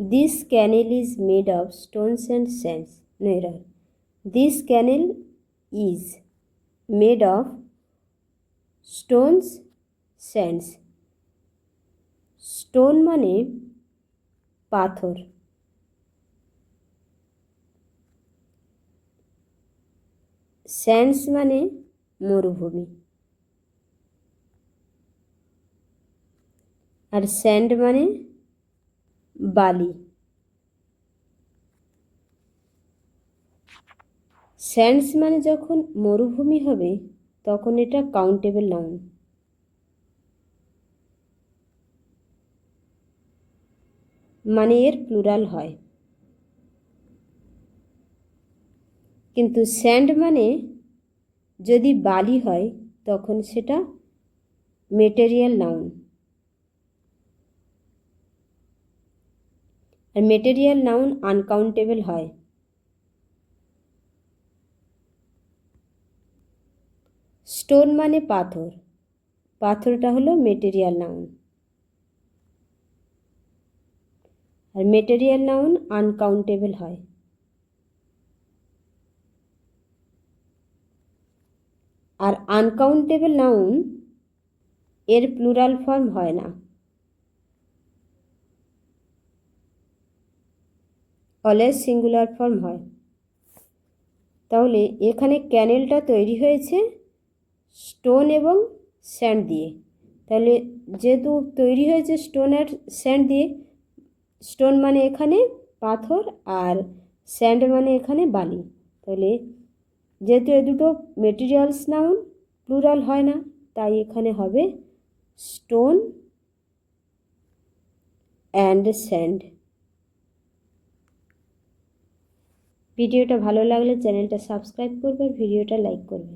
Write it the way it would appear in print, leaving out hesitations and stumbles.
This canal is made of stones and sands. No error. This canal is made of stones, sands. Stone মানে পাথর, sands মানে মরুভূমি, আর sand মানে বালি। Sands মানে যখন মরুভূমি হবে তখন এটা কাউন্টেবল নাউন। মানে এর প্লুরাল হয়। কিন্তু স্যান্ড মানে যদি বালি হয় তখন সেটা মেটেরিয়াল নাউন। আর মেটেরিয়াল নাউন আনকাউন্টেবল হয়। স্টোন মানে পাথর, পাথরটা হলো মেটেরিয়াল নাউন। আর মেটেরিয়াল নাউন আনকাউন্টেবল হয়। আর আনকাউন্টেবল নাউন এর প্লুরাল ফর্ম হয় না, অলওয়েজ সিঙ্গুলার ফর্ম হয়। তাহলে এখানে ক্যানেলটা তৈরি হয়েছে স্টোন এবং স্যান্ড দিয়ে। তাহলে যেহেতু তৈরি হয়েছে স্টোন আর স্যান্ড দিয়ে, স্টোন মানে এখানে পাথর আর স্যান্ড মানে এখানে বালি, তাহলে যেহেতু এ দুটো মেটেরিয়ালস নাউন প্লুরাল হয় না, তাই এখানে হবে স্টোন অ্যান্ড স্যান্ড। ভিডিওটা ভালো লাগলে চ্যানেলটা সাবস্ক্রাইব করবে, ভিডিওটা লাইক করবে।